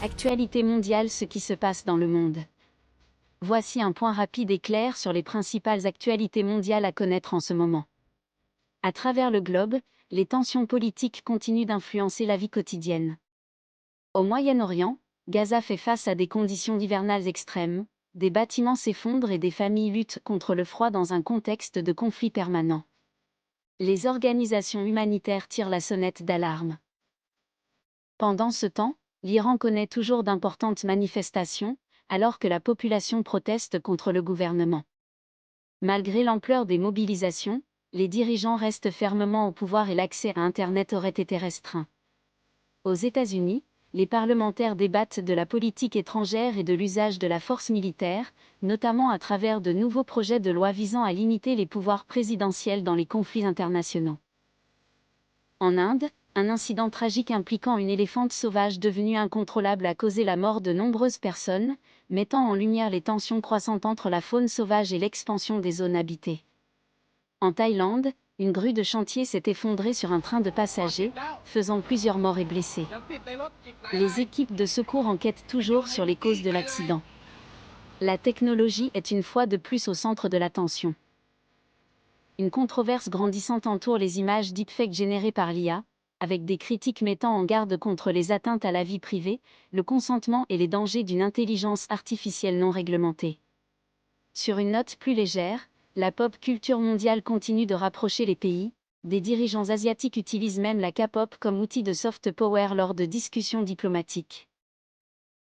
Actualité mondiale, ce qui se passe dans le monde. Voici un point rapide et clair sur les principales actualités mondiales à connaître en ce moment. À travers le globe, les tensions politiques continuent d'influencer la vie quotidienne. Au Moyen-Orient, Gaza fait face à des conditions hivernales extrêmes, des bâtiments s'effondrent et des familles luttent contre le froid dans un contexte de conflit permanent. Les organisations humanitaires tirent la sonnette d'alarme. Pendant ce temps, l'Iran connaît toujours d'importantes manifestations, alors que la population proteste contre le gouvernement. Malgré l'ampleur des mobilisations, les dirigeants restent fermement au pouvoir et l'accès à Internet aurait été restreint. Aux États-Unis, les parlementaires débattent de la politique étrangère et de l'usage de la force militaire, notamment à travers de nouveaux projets de loi visant à limiter les pouvoirs présidentiels dans les conflits internationaux. En Inde, un incident tragique impliquant une éléphante sauvage devenue incontrôlable a causé la mort de nombreuses personnes, mettant en lumière les tensions croissantes entre la faune sauvage et l'expansion des zones habitées. En Thaïlande, une grue de chantier s'est effondrée sur un train de passagers, faisant plusieurs morts et blessés. Les équipes de secours enquêtent toujours sur les causes de l'accident. La technologie est une fois de plus au centre de l'attention. Une controverse grandissante entoure les images deepfake générées par l'IA, avec des critiques mettant en garde contre les atteintes à la vie privée, le consentement et les dangers d'une intelligence artificielle non réglementée. Sur une note plus légère, la pop culture mondiale continue de rapprocher les pays. Des dirigeants asiatiques utilisent même la K-pop comme outil de soft power lors de discussions diplomatiques.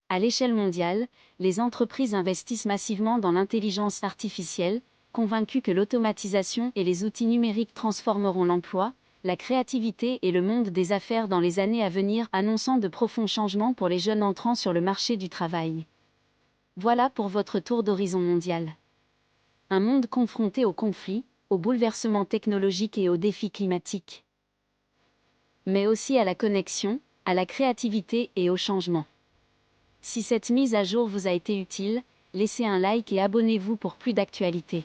À l'échelle mondiale, les entreprises investissent massivement dans l'intelligence artificielle, convaincues que l'automatisation et les outils numériques transformeront l'emploi, la créativité et le monde des affaires dans les années à venir, annonçant de profonds changements pour les jeunes entrants sur le marché du travail. Voilà pour votre tour d'horizon mondial. Un monde confronté aux conflits, aux bouleversements technologiques et aux défis climatiques. Mais aussi à la connexion, à la créativité et au changement. Si cette mise à jour vous a été utile, laissez un like et abonnez-vous pour plus d'actualités.